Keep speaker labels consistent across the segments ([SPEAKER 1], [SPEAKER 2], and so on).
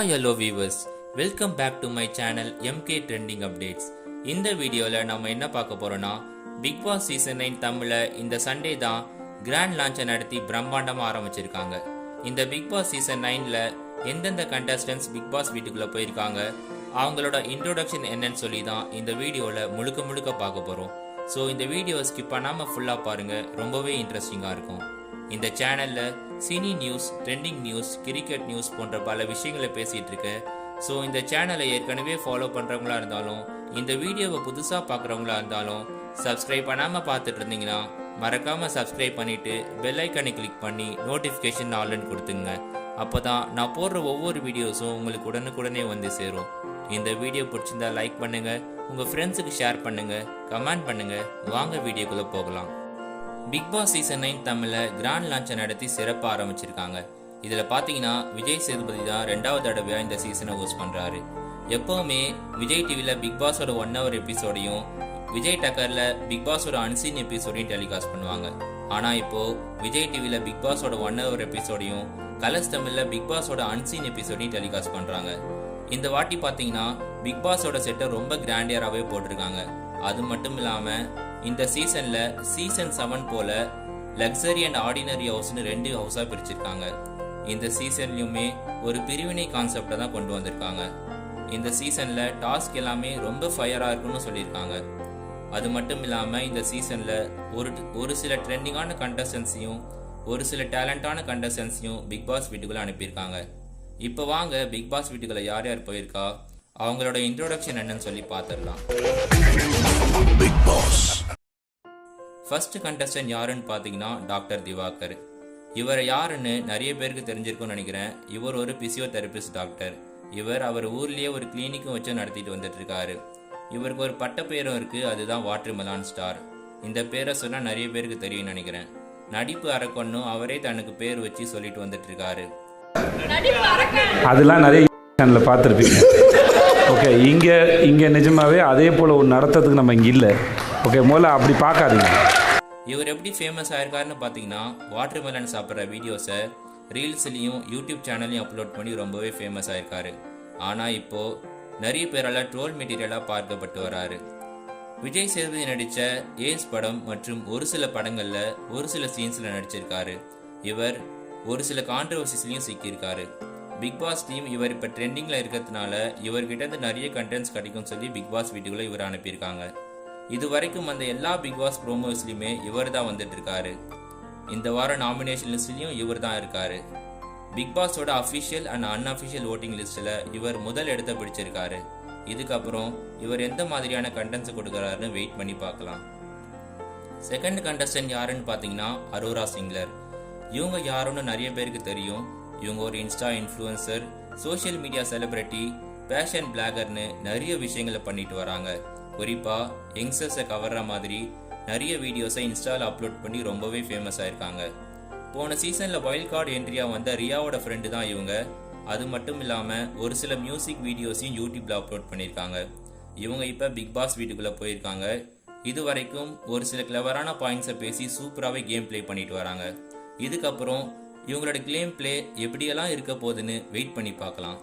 [SPEAKER 1] Hi hello viewers, welcome back to my channel MK Trending Updates. இந்த வீடியோல நம்ம என்ன பார்க்க போறோம்னா பிக் பாஸ் சீசன் 9 தமிழ்ல இந்த சண்டே தான் கிராண்ட் லான்ச்சை நடத்தி பிரம்மாண்டமா ஆரம்பிச்சிருக்காங்க. இந்த பிக் பாஸ் சீசன் 9ல எந்தெந்த கண்டஸ்டன்ட்ஸ் பிக் பாஸ் வீட்டுக்குள்ள போயிருக்காங்க, அவங்களோட இன்ட்ரோடக்ஷன் என்னன்னு சொல்லி தான் இந்த வீடியோல முழுக்க பார்க்க போறோம். ஸோ இந்த வீடியோ ஸ்கிப் பண்ணாம ஃபுல்லா பாருங்க, ரொம்பவே இன்ட்ரெஸ்டிங்கா இருக்கும். இந்த சேனல்ல cine news, trending news, cricket news போன்ற பல விஷயங்களை பேசிட்டு இருக்கேன். ஸோ இந்த சேனலை ஏற்கனவே ஃபாலோ பண்றவங்களா இருந்தாலும், இந்த வீடியோவை புதுசா பார்க்குறவங்களா இருந்தாலும், சப்ஸ்கிரைப் பண்ணாம பார்த்துட்டு இருந்தீங்கன்னா மறக்காம சப்ஸ்கிரைப் பண்ணிட்டு பெல் ஐக்கனை கிளிக் பண்ணி நோட்டிஃபிகேஷன் ஆல்னு கொடுத்துங்க. அப்போதான் நான் போடுற ஒவ்வொரு வீடியோஸும் உங்களுக்கு உடனுக்குடனே வந்து சேரும். இந்த வீடியோ பிடிச்சிருந்தா லைக் பண்ணுங்க, உங்க ஃப்ரெண்ட்ஸுக்கு ஷேர் பண்ணுங்க, கமெண்ட் பண்ணுங்க. வாங்க வீடியோக்குள்ள போகலாம். பிக் பாஸ் சீசன் 9 தமிழ்ல கிராண்ட் லான்ச்சை நடத்தி சிறப்பாக ஆரம்பிச்சிருக்காங்க. இதுல பாத்தீங்கன்னா விஜய் சேதுபதி தான் 2வது தடவையா இந்த சீசனை ஹோஸ்ட் பண்றாரு. எப்பவுமே விஜய் டிவில பிக் பாஸோட 1 hour எபிசோடையும், விஜய் டக்கர்ல பிக் பாஸோட அன்சீன் எபிசோடையும் டெலிகாஸ்ட் பண்ணுவாங்க. ஆனா இப்போ விஜய் டிவில பிக் பாஸோட 1 hour எபிசோடையும், கலர்ஸ் தமிழ்ல பிக் பாஸோட அன்சீன் எபிசோடையும் டெலிகாஸ்ட் பண்றாங்க. இந்த வாட்டி பாத்தீங்கன்னா பிக் பாஸோட செட்டை ரொம்ப கிராண்டியராகவே போட்டிருக்காங்க. அது மட்டும் இல்லாம இந்த சீசன்ல சீசன் 7 போல லக்ஸரி அண்ட் ஆர்டினரி ஹவுஸ்னு 2 ஹவுஸா பிரிச்சிருக்காங்க. இந்த சீசன்லயுமே ஒரு பிரிவினை கான்செப்டை தான் கொண்டு வந்திருக்காங்க. இந்த சீசன்ல டாஸ்க் எல்லாமே ரொம்ப ஃபயரா இருக்குன்னு சொல்லியிருக்காங்க. அது மட்டும் இல்லாம இந்த சீசன்ல ஒரு சில ட்ரெண்டிங்கான கண்டஸ்டன்ஸையும், ஒரு சில டேலண்டான கண்டஸ்டன்ஸையும் பிக் பாஸ் வீட்டுக்குள்ள அனுப்பியிருக்காங்க. இப்போ வாங்க பிக் பாஸ் வீட்டுக்குள்ள யார் யார் போயிருக்கா, அவங்களோட இன்ட்ரோடக்ஷன் என்னன்னு சொல்லி பார்த்துடலாம். ஃபர்ஸ்ட் கண்டஸ்டன்ட் யாருன்னு பார்த்தீங்கன்னா டாக்டர் திவாகர். இவர் யாருன்னு நிறைய பேருக்கு தெரிஞ்சிருக்கும்னு நினைக்கிறேன். இவர் ஒரு பிசியோதெரபிஸ்ட் டாக்டர். அவர் ஊர்லயே ஒரு கிளினிக்கும் வச்சு நடத்திட்டு வந்துட்டு இருக்காரு. இவருக்கு ஒரு பட்ட பேரும் இருக்கு, அதுதான் வாட்டர்மெலான் ஸ்டார். இந்த பேரை சொன்னா நிறைய பேருக்கு தெரியும் நினைக்கிறேன். நடிப்பு அரக்கொன்னும் அவரே தனக்கு பேர் வச்சு சொல்லிட்டு வந்துட்டு இருக்காரு.
[SPEAKER 2] அதெல்லாம் நிறைய சேனலில் பார்த்துருப்பீங்க. ஓகே, இங்கே நிஜமாவே அதே போல் ஒன்று நடத்துறதுக்கு நம்ம இங்கே இல்லை. ஓகே, முதல்ல அப்படி பார்க்காதீங்க.
[SPEAKER 1] இவர் எப்படி ஃபேமஸ் ஆயிருக்காருன்னு பார்த்தீங்கன்னா, வாட்டர்மெலன் சாப்பிட்ற வீடியோஸை ரீல்ஸ்லையும் யூடியூப் சேனல்லையும் அப்லோட் பண்ணி ரொம்பவே ஃபேமஸ் ஆயிருக்காரு. ஆனால் இப்போ நிறைய பேரால் ட்ரோல் மெட்டீரியலாக பார்க்கப்பட்டு வராரு. விஜய் சேதுபதி நடித்த ஏஸ் படம் மற்றும் ஒரு சில படங்களில் ஒரு சில சீன்ஸில் நடிச்சிருக்காரு. இவர் ஒரு சில கான்ட்ரவர்சிஸ்லையும் சிக்கியிருக்காரு. பிக் பாஸ் டீம் இவர் இப்போ ட்ரெண்டிங்கில் இருக்கிறதுனால இவர்கிட்ட இருந்து நிறைய கண்டென்ட்ஸ் கிடைக்கும் சொல்லி பிக் பாஸ் வீட்டுக்குள்ளே இவர் அனுப்பியிருக்காங்க. இது வரைக்கும் அந்த எல்லா பிக் பாஸ் ப்ரோமோஸ்லையுமே இவர் தான் வந்துட்டு இருக்காரு. இந்த வாரம் நாமினேஷன் லிஸ்ட்லையும் இவர் தான் இருக்காரு. பிக் பாஸோட அஃபிஷியல் அண்ட் அன்அஃபிஷியல் ஓட்டிங் லிஸ்ட்டில் இவர் முதல் இடத்தை பிடிச்சிருக்காரு. இதுக்கப்புறம் இவர் எந்த மாதிரியான கண்டென்ட்ஸ் கொடுக்குறாருன்னு வெயிட் பண்ணி பார்க்கலாம். செகண்ட் கண்டஸ்டன்ட் யாருன்னு பார்த்தீங்கன்னா அரோரா சிங்லர். இவங்க யாருன்னு நிறைய பேருக்கு தெரியும். இவங்க ஒரு Insta influencer, social media celebrity, fashion பிளாகர்னு நிறைய விஷயங்களை பண்ணிட்டு வராங்க. குறிப்பா யங்ஸ்டர்ஸை கவர்ற மாதிரி நிறைய வீடியோஸை இன்ஸ்டால அப்லோட் பண்ணி ரொம்பவே ஃபேமஸ் ஆயிருக்காங்க. போன சீசன்ல வைல்ட் கார்டு என்ட்ரியா வந்த ரியாவோட ஃப்ரெண்டு தான் இவங்க. அது மட்டும் இல்லாம ஒரு சில மியூசிக் வீடியோஸையும் யூடியூப்ல அப்லோட் பண்ணியிருக்காங்க. இவங்க இப்ப பிக் பாஸ் வீட்டுக்குள்ள போயிருக்காங்க. இது வரைக்கும் ஒரு சில கிளவரான பாயிண்ட்ஸை பேசி சூப்பராகவே கேம் பிளே பண்ணிட்டு வராங்க. இதுக்கப்புறம் இவங்களோட கேம் பிளே எப்படியெல்லாம் இருக்க போகுதுன்னு வெயிட் பண்ணி பார்க்கலாம்.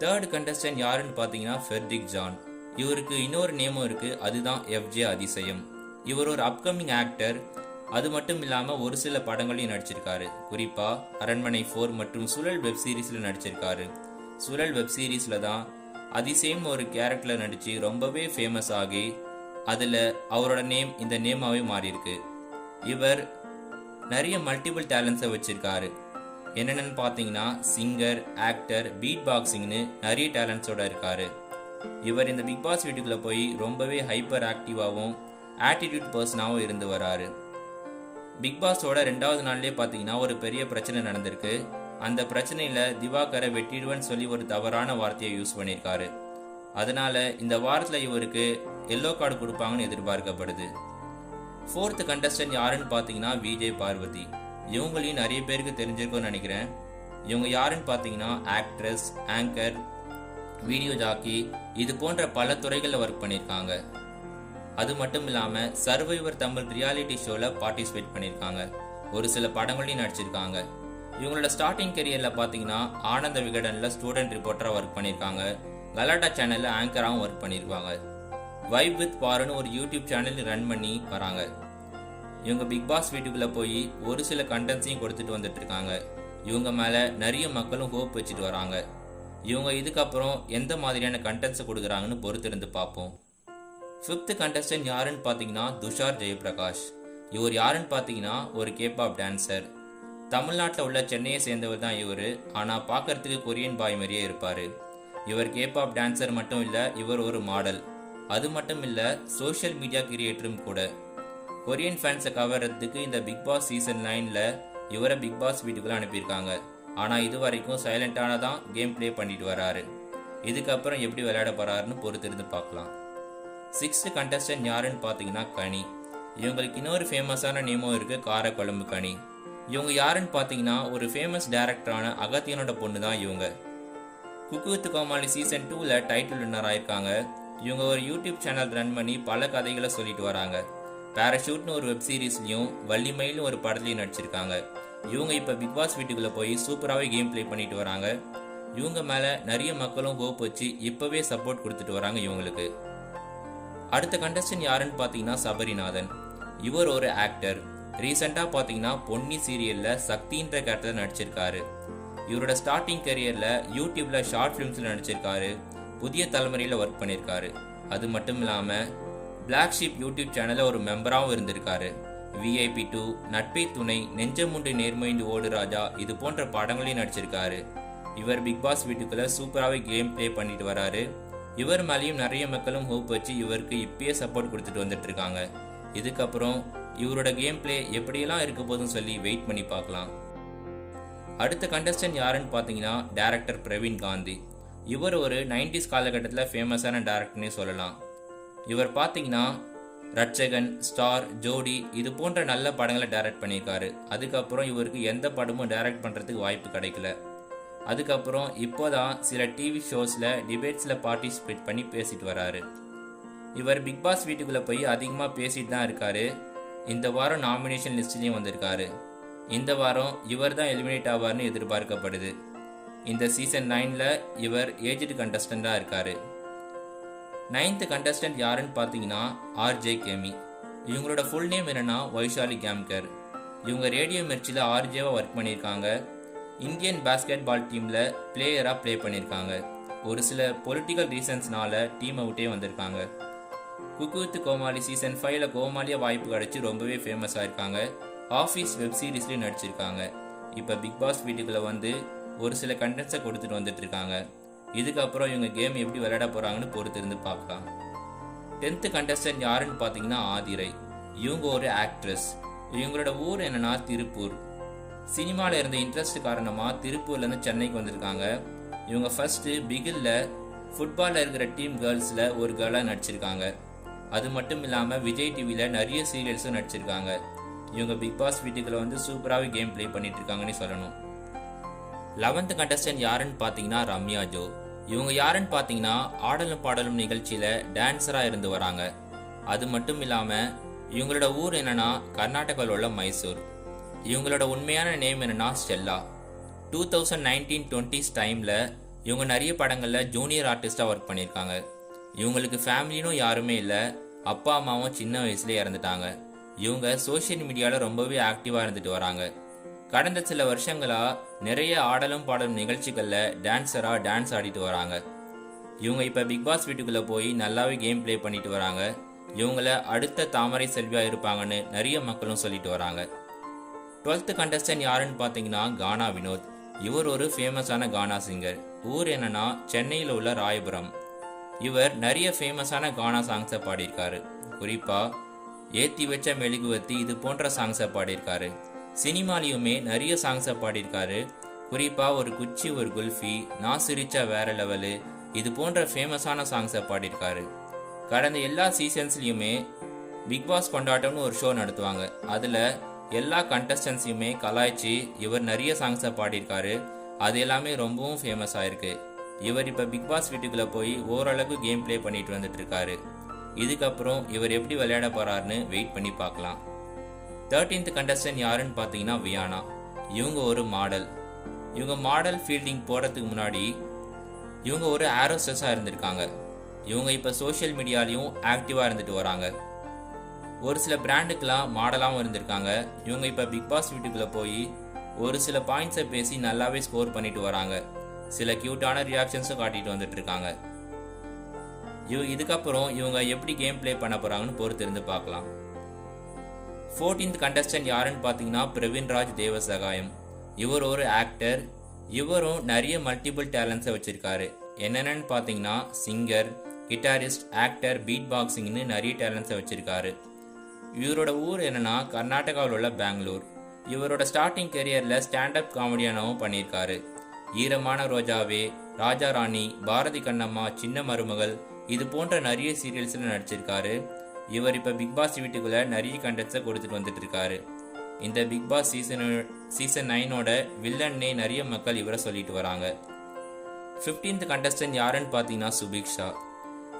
[SPEAKER 1] தேர்ட் கண்டஸ்டன்ட் யாருன்னு பார்த்தீங்கன்னா ஃபெர்டிக் ஜான். இவருக்கு இன்னொரு நேமும் இருக்கு, அதுதான் FJ அதிசயம். இவர் ஒரு அப்கமிங் ஆக்டர். அது மட்டும் இல்லாம ஒரு சில படங்களையும் நடிச்சிருக்காரு. குறிப்பா அரண்மனை 4 மற்றும் சுழல் வெப் சீரிஸ்ல நடிச்சிருக்காரு. சுழல் வெப் சீரிஸ்ல தான் அதிசயம் ஒரு கேரக்டர்ல நடிச்சு ரொம்பவே ஃபேமஸ் ஆகி அதுல அவரோட நேம் இந்த நேமாவே மாறி இருக்கு. இவர் நிறைய மல்டிபிள் டேலண்ட்ஸை வச்சிருக்காரு. என்னென்னு பார்த்தீங்கன்னா சிங்கர், ஆக்டர், பீட் பாக்ஸிங்னு நிறைய டேலண்ட்ஸோட இருக்காரு. இவர் இந்த பிக் பாஸ் வீட்டுக்குள்ள போய் ரொம்பவே ஹைப்பர் ஆக்டிவாகவும் ஆட்டிடியூட் பர்சனாகவும் இருந்து வராரு. பிக் பாஸோட 2வது நாள்லேயே பார்த்தீங்கன்னா ஒரு பெரிய பிரச்சனை நடந்திருக்கு. அந்த பிரச்சனையில திவாகரை வெட்டிடுவேன்னு சொல்லி ஒரு தவறான வார்த்தையை யூஸ் பண்ணியிருக்காரு. அதனால இந்த வாரத்தில் இவருக்கு எல்லோ கார்டு கொடுப்பாங்கன்னு எதிர்பார்க்கப்படுது. ஃபோர்த் கண்டஸ்டன்ட் யாருன்னு பார்த்தீங்கன்னா விஜய் பார்வதி. இவங்களையும் நிறைய பேருக்கு தெரிஞ்சிருக்கும்னு நினைக்கிறேன். இவங்க யாருன்னு பார்த்தீங்கன்னா ஆக்ட்ரஸ், ஆங்கர், வீடியோ ஜாக்கி, இது போன்ற பல துறைகளில் ஒர்க் பண்ணியிருக்காங்க. அது மட்டும் இல்லாமல் சர்வைவர் தமிழ் ரியாலிட்டி ஷோவில் பார்ட்டிசிபேட் பண்ணியிருக்காங்க. ஒரு சில படங்களையும் நடிச்சிருக்காங்க. இவங்களோட ஸ்டார்டிங் கெரியரில் பார்த்தீங்கன்னா ஆனந்த விகடனில் ஸ்டூடெண்ட் ரிப்போர்ட்டராக ஒர்க் பண்ணியிருக்காங்க. கலாட்டா சேனலில் ஆங்கராகவும் ஒர்க் பண்ணியிருப்பாங்க. வைப் வித் பாருன்னு ஒரு யூடியூப் சேனல் ரன் பண்ணி வராங்க. இவங்க பிக் பாஸ் வீட்டுக்குள்ளே போய் ஒரு சில கண்டென்ட்ஸையும் கொடுத்துட்டு வந்துட்டு இருக்காங்க. இவங்க மேலே நிறைய மக்களும் ஹோப் வச்சுட்டு வராங்க. இவங்க இதுக்கப்புறம் எந்த மாதிரியான கண்டென்ட்ஸை கொடுக்குறாங்கன்னு பொறுத்திருந்து பார்ப்போம். 5th கண்டஸ்டன்ட் யாருன்னு பார்த்தீங்கன்னா துஷார் ஜெயபிரகாஷ். இவர் யாருன்னு பார்த்தீங்கன்னா ஒரு கேபாப் டான்சர். தமிழ்நாட்டில் உள்ள சென்னையை சேர்ந்தவர் தான் இவர். ஆனால் பார்க்கறதுக்கு கொரியன் பாய் மாதிரியே இருப்பார். இவர் கேபாப் டான்சர் மட்டும் இல்லை, இவர் ஒரு மாடல். அது மட்டும் இல்லை, சோஷியல் மீடியா கிரியேட்டரும் கூட. கொரியன் ஃபேன்ஸை கவர்றதுக்கு இந்த பிக் பாஸ் சீசன் 9ல் இவரை பிக் பாஸ் வீட்டுக்குள்ளே அனுப்பியிருக்காங்க. ஆனால் இது வரைக்கும் சைலண்டான தான் கேம் ப்ளே பண்ணிட்டு வராரு. இதுக்கப்புறம் எப்படி விளையாட போறாருன்னு பொறுத்திருந்து பார்க்கலாம். 6th கண்டஸ்டன்ட் யாருன்னு பார்த்தீங்கன்னா கனி. இவங்களுக்கு இன்னொரு ஃபேமஸான நேமும் இருக்குது, காரக்குழம்பு கனி. இவங்க யாருன்னு பார்த்தீங்கன்னா ஒரு ஃபேமஸ் டைரக்டரான அகத்தியனோட பொண்ணு தான் இவங்க. குக்கு வித் கோமாளி சீசன் 2ல் டைட்டில் வின்னர் ஆயிருக்காங்க. இவங்க ஒரு யூடியூப் சேனல் ரன் பண்ணி பல கதைகளை சொல்லிட்டு வராங்க. பேராஷூட்னு ஒரு வெப் சீரீஸ்லையும் வள்ளிமயிலும் ஒரு படத்துலையும் நடிச்சிருக்காங்க. இவங்க இப்போ பிக் பாஸ் வீட்டுக்குள்ளே போய் சூப்பராகவே கேம் ப்ளே பண்ணிட்டு வராங்க. இவங்க மேலே நிறைய மக்களும் ஹோப் வச்சு இப்போவே சப்போர்ட் கொடுத்துட்டு வராங்க இவங்களுக்கு. அடுத்த கண்டஸ்டன்ட் யாருன்னு பார்த்தீங்கன்னா சபரிநாதன். இவர் ஒரு ஆக்டர். ரீசெண்டாக பார்த்தீங்கன்னா பொன்னி சீரியலில் சக்தின்ற கேரக்டர் நடிச்சிருக்காரு. இவரோட ஸ்டார்டிங் கரியரில் யூடியூப்பில் ஷார்ட் ஃபிலிம்ஸில் நடிச்சிருக்காரு. புதிய தலைமுறையில் ஒர்க் பண்ணியிருக்காரு. அது மட்டும் இல்லாமல் பிளாக் ஷீப் யூடியூப் சேனலில் ஒரு மெம்பராகவும் இருந்திருக்காரு. VIP 2, நட்பை துணை, நெஞ்சமுண்டு நேர்மைந்து ஓடு ராஜா இது போன்ற படங்களையும் நடிச்சிருக்காரு. இவர் பிக் பாஸ் வீட்டுக்குள்ளே சூப்பராகவே கேம் ப்ளே பண்ணிட்டு வராரு. இவர் மேலேயும் நிறைய மக்களும் ஹோப் வச்சு இவருக்கு இப்பயே சப்போர்ட் கொடுத்துட்டு வந்துட்டு இருக்காங்க. இதுக்கப்புறம் இவரோட கேம் ப்ளே எப்படியெல்லாம் இருக்க போதுன்னு சொல்லி வெயிட் பண்ணி பார்க்கலாம். அடுத்த கண்டஸ்டன்ட் யாருன்னு பார்த்தீங்கன்னா டைரக்டர் பிரவீன் காந்தி. இவர் ஒரு 90s காலகட்டத்தில் ஃபேமஸான டைரக்டர்னே சொல்லலாம். இவர் பார்த்தீங்கன்னா ரட்சகன், ஸ்டார், ஜோடி இது போன்ற நல்ல படங்களை டைரக்ட் பண்ணியிருக்காரு. அதுக்கப்புறம் இவருக்கு எந்த படமும் டைரக்ட் பண்ணுறதுக்கு வாய்ப்பு கிடைக்கல. அதுக்கப்புறம் இப்போதான் சில டிவி ஷோஸில் டிபேட்ஸில் பார்ட்டிசிபேட் பண்ணி பேசிட்டு வராரு. இவர் பிக் பாஸ் வீட்டுக்குள்ளே போய் அதிகமாக பேசிட்டு தான் இருக்காரு. இந்த வாரம் நாமினேஷன் லிஸ்ட்லேயும் வந்திருக்காரு. இந்த வாரம் இவர் தான் எலிமினேட் ஆவார்னு எதிர்பார்க்கப்படுது. இந்த சீசன் 9ல் இவர் ஏஜ்டு கண்டஸ்டண்டாக இருக்காரு. 9th கண்டஸ்டன்ட் யாருன்னு பார்த்தீங்கன்னா RJ கேமி. இவங்களோட ஃபுல் நேம் என்னன்னா வைஷாலி கேம்கர். இவங்க ரேடியோ மிர்ச்சியில் RJவாக ஒர்க் பண்ணியிருக்காங்க. இந்தியன் பாஸ்கெட் பால் டீமில் பிளேயராக ப்ளே பண்ணியிருக்காங்க. ஒரு சில பொலிட்டிக்கல் ரீசன்ஸ்னால டீம் அவுட்டே வந்திருக்காங்க. குக்கு வித் கோமாளி சீசன் 5ல் கோமாளியாக வாய்ப்பு கிடச்சி ரொம்பவே ஃபேமஸாக இருக்காங்க. ஆஃபீஸ் வெப் சீரிஸ்லேயும் நடிச்சிருக்காங்க. இப்போ பிக் பாஸ் வீட்டுக்குள்ளே வந்து ஒரு சில கண்டென்ட்ஸை கொடுத்துட்டு வந்துட்டு இருக்காங்க. இதுக்கப்புறம் இவங்க கேம் எப்படி விளையாட போகிறாங்கன்னு பொறுத்திருந்து பார்க்கலாம். 10th கண்டஸ்டன்ட் யாருன்னு பார்த்தீங்கன்னா ஆதிரை. இவங்க ஒரு ஆக்ட்ரஸ். இவங்களோட ஊர் என்னன்னா திருப்பூர். சினிமாவில் இருந்த இன்ட்ரெஸ்ட் காரணமாக திருப்பூர்லேருந்து சென்னைக்கு வந்திருக்காங்க. இவங்க ஃபஸ்ட்டு பிகிலில் ஃபுட்பாலில் இருக்கிற டீம் கேர்ள்ஸில் ஒரு கேர்ளாக நடிச்சிருக்காங்க. அது மட்டும் இல்லாமல் விஜய் டிவியில் நிறைய சீரியல்ஸும் நடிச்சிருக்காங்க. இவங்க பிக் பாஸ் வீட்டுக்குள்ள வந்து சூப்பராகவே கேம் ப்ளே பண்ணிட்டு இருக்காங்கன்னு சொல்லணும். 11th கண்டஸ்டன்ட் யாருன்னு பார்த்தீங்கன்னா ரம்யா ஜோ. இவங்க யாருன்னு பார்த்தீங்கன்னா ஆடலும் பாடலும் நிகழ்ச்சியில் டான்ஸராக இருந்து வராங்க. அது மட்டும் இல்லாமல் இவங்களோட ஊர் என்னன்னா கர்நாடகாவில் உள்ள மைசூர். இவங்களோட உண்மையான நேம் என்னன்னா ஸ்டெல்லா. 2019-20s டைமில் இவங்க நிறைய படங்களில் ஜூனியர் ஆர்டிஸ்டாக ஒர்க் பண்ணியிருக்காங்க. இவங்களுக்கு ஃபேமிலினும் யாருமே இல்லை. அப்பா அம்மாவும் சின்ன வயசுலேயே இறந்துட்டாங்க. இவங்க சோஷியல் மீடியாவில் ரொம்பவே ஆக்டிவாக இருந்துட்டு வராங்க. கடந்த சில வருஷங்களாக நிறைய ஆடலும் பாடலும் நிகழ்ச்சிகளில் டான்ஸராக டான்ஸ் ஆடிட்டு வராங்க. இவங்க இப்போ பிக் பாஸ் வீட்டுக்குள்ளே போய் நல்லாவே கேம் ப்ளே பண்ணிட்டு வராங்க. இவங்கள அடுத்த தாமரை செல்வியாக இருப்பாங்கன்னு நிறைய மக்களும் சொல்லிட்டு வராங்க. 12th கண்டஸ்டன்ட் யாருன்னு பார்த்தீங்கன்னா கானா வினோத். இவர் ஒரு ஃபேமஸான கானா சிங்கர். ஊர் என்னன்னா சென்னையில் உள்ள ராயபுரம். இவர் நிறைய ஃபேமஸான கானா சாங்ஸை பாடியிருக்காரு. குறிப்பாக ஏற்றி வச்ச மெழுகுவத்தி இது போன்ற சாங்ஸை பாடியிருக்காரு. சினிமாலையுமே நிறைய சாங்ஸை பாடியிருக்காரு. குறிப்பாக ஒரு குச்சி ஒரு குல்ஃபி, நான் சிரிச்சா வேற லெவலு இது போன்ற ஃபேமஸான சாங்ஸை பாடியிருக்காரு. கடந்த எல்லா சீசன்ஸ்லையுமே பிக் பாஸ் கொண்டாட்டம்னு ஒரு ஷோ நடத்துவாங்க. அதில் எல்லா கண்டஸ்டன்ஸையுமே கலாய்ச்சி இவர் நிறைய சாங்ஸை பாடியிருக்காரு. அது எல்லாமே ரொம்பவும் ஃபேமஸ் ஆயிருக்கு. இவர் இப்போ பிக் பாஸ் வீட்டுக்குள்ளே போய் ஓரளவுக்கு கேம் ப்ளே பண்ணிட்டு வந்துட்டு இருக்காரு. இதுக்கப்புறம் இவர் எப்படி விளையாட போறாருன்னு வெயிட் பண்ணி பார்க்கலாம். 13th கண்டஸ்டன்ட் யாருன்னு பார்த்தீங்கன்னா வியானா. இவங்க ஒரு மாடல். இவங்க மாடல் ஃபீல்டிங் போகிறதுக்கு முன்னாடி இவங்க ஒரு ஏரோஸ்டஸாக இருந்திருக்காங்க. இவங்க இப்போ சோஷியல் மீடியாலையும் ஆக்டிவாக இருந்துட்டு வராங்க. ஒரு சில பிராண்டுக்கெலாம் மாடலாகவும் இருந்திருக்காங்க. இவங்க இப்போ பிக் பாஸ் வீட்டுக்குள்ளே போய் ஒரு சில பாயிண்ட்ஸை பேசி நல்லாவே ஸ்கோர் பண்ணிட்டு வராங்க. சில க்யூட்டான ரியாக்ஷன்ஸும் காட்டிட்டு வந்துட்டு இருக்காங்க. இதுக்கப்புறம் இவங்க எப்படி கேம் ப்ளே பண்ண போகிறாங்கன்னு பொறுத்திருந்து பார்க்கலாம். 14th கண்டஸ்டன்ட் யாருன்னு பார்த்தீங்கன்னா பிரவீன்ராஜ் தேவசகாயம். இவர் ஒரு ஆக்டர். இவரும் நிறைய மல்டிபிள் டேலண்ட்ஸை வச்சுருக்காரு. என்னென்னு பார்த்தீங்கன்னா சிங்கர், கிட்டாரிஸ்ட், ஆக்டர், பீட் பாக்ஸிங்னு நிறைய டேலண்ட்ஸை வச்சுருக்காரு. இவரோட ஊர் என்னன்னா கர்நாடகாவில் உள்ள பெங்களூர். இவரோட ஸ்டார்டிங் கெரியரில் ஸ்டாண்டப் காமெடியானவும் பண்ணியிருக்காரு. ஈரமான ரோஜாவே, ராஜா ராணி, பாரதி கண்ணம்மா, சின்ன மருமகள் இது போன்ற நிறைய சீரியல்ஸில் நடிச்சிருக்காரு. இவர் இப்போ பிக் பாஸ் வீட்டுக்குள்ளே நிறைய கண்டென்ட்ஸை கொடுத்துட்டு வந்துட்டு இருக்காரு. இந்த பிக் பாஸ் சீசன் 9ஓட வில்லன்னே நிறைய மக்கள் இவரை சொல்லிட்டு வராங்க. 15th கண்டஸ்டன்ட் யாருன்னு பார்த்தீங்கன்னா சுபிக்ஷா.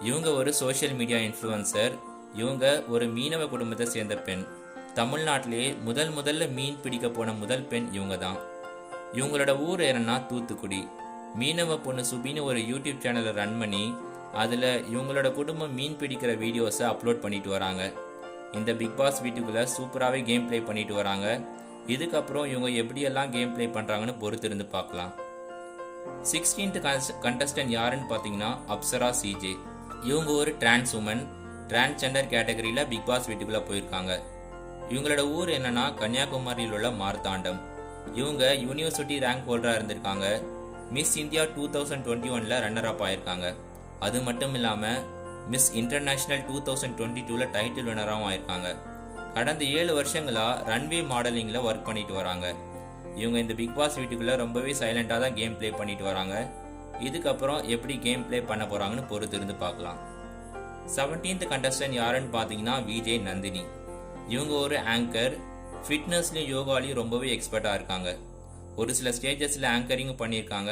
[SPEAKER 1] இவங்க ஒரு சோஷியல் மீடியா இன்ஃப்ளூயன்சர். இவங்க ஒரு மீனவ குடும்பத்தை சேர்ந்த பெண். தமிழ்நாட்டிலே முதல்ல மீன் பிடிக்க போன முதல் பெண் இவங்க தான். இவங்களோட ஊர் என்னன்னா தூத்துக்குடி. மீனவ பொண்ணு சுபின்னு ஒரு யூடியூப் சேனலை ரன் பண்ணி அதில் இவங்களோட குடும்பம் மீன் பிடிக்கிற வீடியோஸை அப்லோட் பண்ணிட்டு வராங்க. இந்த பிக் பாஸ் வீட்டுக்குள்ளே சூப்பராகவே கேம் ப்ளே பண்ணிட்டு வராங்க. இதுக்கப்புறம் இவங்க எப்படியெல்லாம் கேம் ப்ளே பண்ணுறாங்கன்னு பொறுத்திருந்து பார்க்கலாம். 16th கண்டஸ்டன்ட் யாருன்னு பார்த்தீங்கன்னா அப்சரா சிஜே. இவங்க ஒரு டிரான்ஸ் உமன். டிரான்ஸ்ஜெண்டர் கேட்டகரியில் பிக் பாஸ் வீட்டுக்குள்ளே போயிருக்காங்க. இவங்களோட ஊர் என்னன்னா கன்னியாகுமரியில் உள்ள மார்த்தாண்டம். இவங்க யூனிவர்சிட்டி ரேங்க் ஹோல்டராக இருந்திருக்காங்க. மிஸ் இந்தியா 2021 ரன்னர் அப் ஆயிருக்காங்க. அது மட்டும் இல்லாமல் மிஸ் இன்டர்நேஷ்னல் 2022 டைட்டில் வினராகவும் ஆயிருக்காங்க. கடந்த 7 வருஷங்களாக ரன்வே மாடலிங்கில் ஒர்க் பண்ணிட்டு வராங்க. இவங்க இந்த பிக் பாஸ் வீட்டுக்குள்ளே ரொம்பவே சைலண்டாக தான் கேம் ப்ளே பண்ணிட்டு வராங்க. இதுக்கப்புறம் எப்படி கேம் ப்ளே பண்ண போகிறாங்கன்னு பொறுத்திருந்து பார்க்கலாம். 17th கண்டஸ்டன்ட் யாருன்னு பார்த்தீங்கன்னா விஜய் நந்தினி. இவங்க ஒரு ஆங்கர். ஃபிட்னஸ்லையும் யோகாலையும் ரொம்பவே எக்ஸ்பர்ட்டாக இருக்காங்க. ஒரு சில ஸ்டேஜஸில் ஆங்கரிங்கும் பண்ணியிருக்காங்க.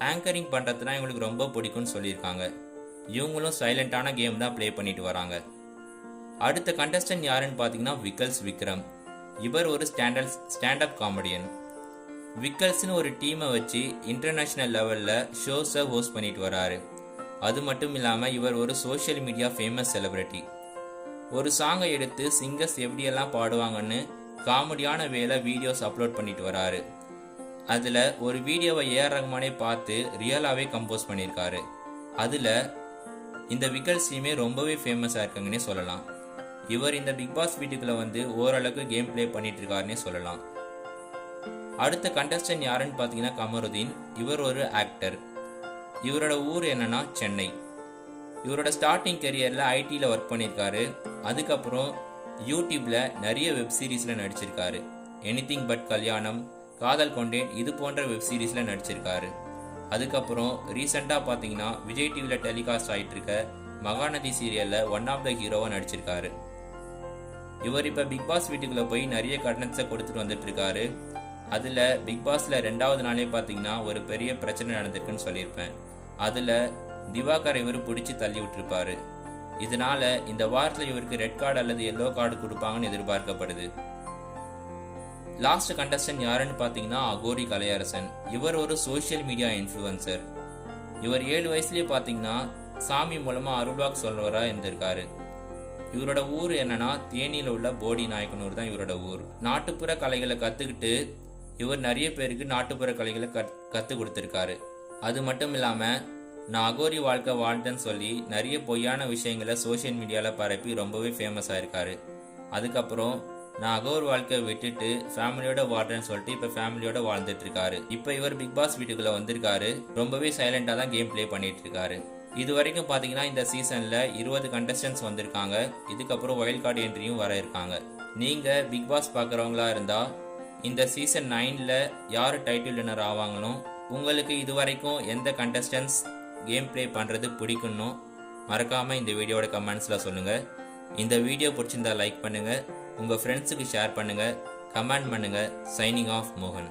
[SPEAKER 1] ஆங்கரிங் பண்ணுறதுனா இவங்களுக்கு ரொம்ப பிடிக்கும்னு சொல்லியிருக்காங்க. இவங்களும் சைலண்டான கேம் தான் ப்ளே பண்ணிட்டு வராங்க. அடுத்த கண்டஸ்டன்ட் யாருன்னு பார்த்தீங்கன்னா விக்கல்ஸ் விக்ரம். இவர் ஒரு ஸ்டாண்டப் காமெடியன். விக்கல்ஸ்னு ஒரு டீமை வச்சு இன்டர்நேஷ்னல் லெவலில் ஷோஸை ஹோஸ்ட் பண்ணிட்டு வராரு. அது மட்டும் இல்லாமல் இவர் ஒரு சோஷியல் மீடியா ஃபேமஸ் செலிபிரிட்டி. ஒரு சாங்கை எடுத்து சிங்கர்ஸ் எப்படியெல்லாம் பாடுவாங்கன்னு காமெடியான வேலை வீடியோஸ் அப்லோட் பண்ணிட்டு வராரு. அதில் ஒரு வீடியோவை ஏஆர் ரஹ்மானே பார்த்து ரியலாகவே கம்போஸ் பண்ணியிருக்காரு. அதில் இந்த விக்கல்ஸ் டீமே ரொம்பவே ஃபேமஸாக இருக்காங்கன்னே சொல்லலாம். இவர் இந்த பிக் பாஸ் வீட்டுக்குள்ளே வந்து ஓரளவுக்கு கேம் ப்ளே பண்ணிட்டு இருக்காருன்னே சொல்லலாம். அடுத்த கண்டஸ்டன்ட் யாருன்னு பார்த்தீங்கன்னா கமருதீன். இவர் ஒரு ஆக்டர். இவரோட ஊர் என்னன்னா சென்னை. இவரோட ஸ்டார்டிங் கெரியரில் ஐடியில் ஒர்க் பண்ணியிருக்காரு. அதுக்கப்புறம் யூடியூப்பில் நிறைய வெப் சீரிஸில் நடிச்சிருக்காரு. எனிதிங் பட் கல்யாணம், காதல் கொண்டேன் இது போன்ற வெப் சீரிஸில் நடிச்சிருக்காரு. அதுக்கப்புறம் ரீசெண்டாக பார்த்தீங்கன்னா விஜய் டிவியில் டெலிகாஸ்ட் ஆகிட்டு இருக்க மகாநதி சீரியலில் ஒன் ஆஃப் த ஹீரோவாக நடிச்சிருக்காரு. இவர் இப்போ பிக் பாஸ் வீட்டுக்குள்ளே போய் நிறைய கண்டென்ட்ஸை கொடுத்துட்டு வந்துட்டு இருக்காரு. அதில் பிக் பாஸில் 2வது நாளே பார்த்தீங்கன்னா ஒரு பெரிய பிரச்சனை நடந்திருக்குன்னு சொல்லியிருப்பேன். அதில் திவாகர் இவர் பிடிச்சி தள்ளி விட்டுருப்பாரு. இதனால இந்த வாரத்தில் இவருக்கு ரெட் கார்டு அல்லது எல்லோ கார்டு கொடுப்பாங்கன்னு எதிர்பார்க்கப்படுது. லாஸ்ட் கண்டஸ்டன்ட் யாருன்னு பார்த்தீங்கன்னா அகோரி கலையரசன். இவர் ஒரு சோஷியல் மீடியா இன்ஃப்ளூயன்சர். இவர் 7 வயசுலேயே பார்த்தீங்கன்னா சாமி மூலமாக அருள்வாக்கு சொல்றவராக இருந்திருக்காரு. இவரோட ஊர் என்னன்னா தேனியில் உள்ள போடி நாயக்கனூர் தான் இவரோட ஊர். நாட்டுப்புற கலைகளை கற்றுக்கிட்டு இவர் நிறைய பேருக்கு நாட்டுப்புற கலைகளை கற்றுக் கொடுத்துருக்காரு. அது மட்டும் இல்லாமல் நான் அகோரி வாழ்க்கை வாழ்ந்தேன்னு சொல்லி நிறைய பொய்யான விஷயங்களை சோஷியல் மீடியாவில் பரப்பி ரொம்பவே ஃபேமஸ் ஆயிருக்காரு. அதுக்கப்புறம் நான் அகோர் வாழ்க்கை விட்டுட்டு ஃபேமிலியோட வாழ்றேன்னு சொல்லிட்டு இப்போ ஃபேமிலியோட வாழ்ந்துட்டு இருக்காரு. இப்போ இவர் பிக் பாஸ் வீட்டுக்குள்ளே வந்திருக்காரு. ரொம்பவே சைலண்டாக தான் கேம் ப்ளே பண்ணிட்டு இருக்காரு. இது வரைக்கும் பார்த்தீங்கன்னா இந்த சீசனில் 20 கண்டஸ்டன்ஸ் வந்திருக்காங்க. இதுக்கப்புறம் வைல்ட் கார்டு என்ட்ரியும் வர இருக்காங்க. நீங்கள் பிக் பாஸ் பார்க்குறவங்களா இருந்தால் இந்த சீசன் 9ல் யார் டைட்டில் வின்னர் ஆவாங்களோ, உங்களுக்கு இது வரைக்கும் எந்த கண்டஸ்டன்ஸ் கேம் ப்ளே பண்ணுறது பிடிக்குன்னு மறக்காமல் இந்த வீடியோட கமெண்ட்ஸில் சொல்லுங்கள். இந்த வீடியோ பிடிச்சிருந்தா லைக் பண்ணுங்கள், உங்கள் ஃப்ரெண்ட்ஸுக்கு ஷேர் பண்ணுங்கள், கமெண்ட் பண்ணுங்கள். சைனிங் ஆஃப் மோகன்.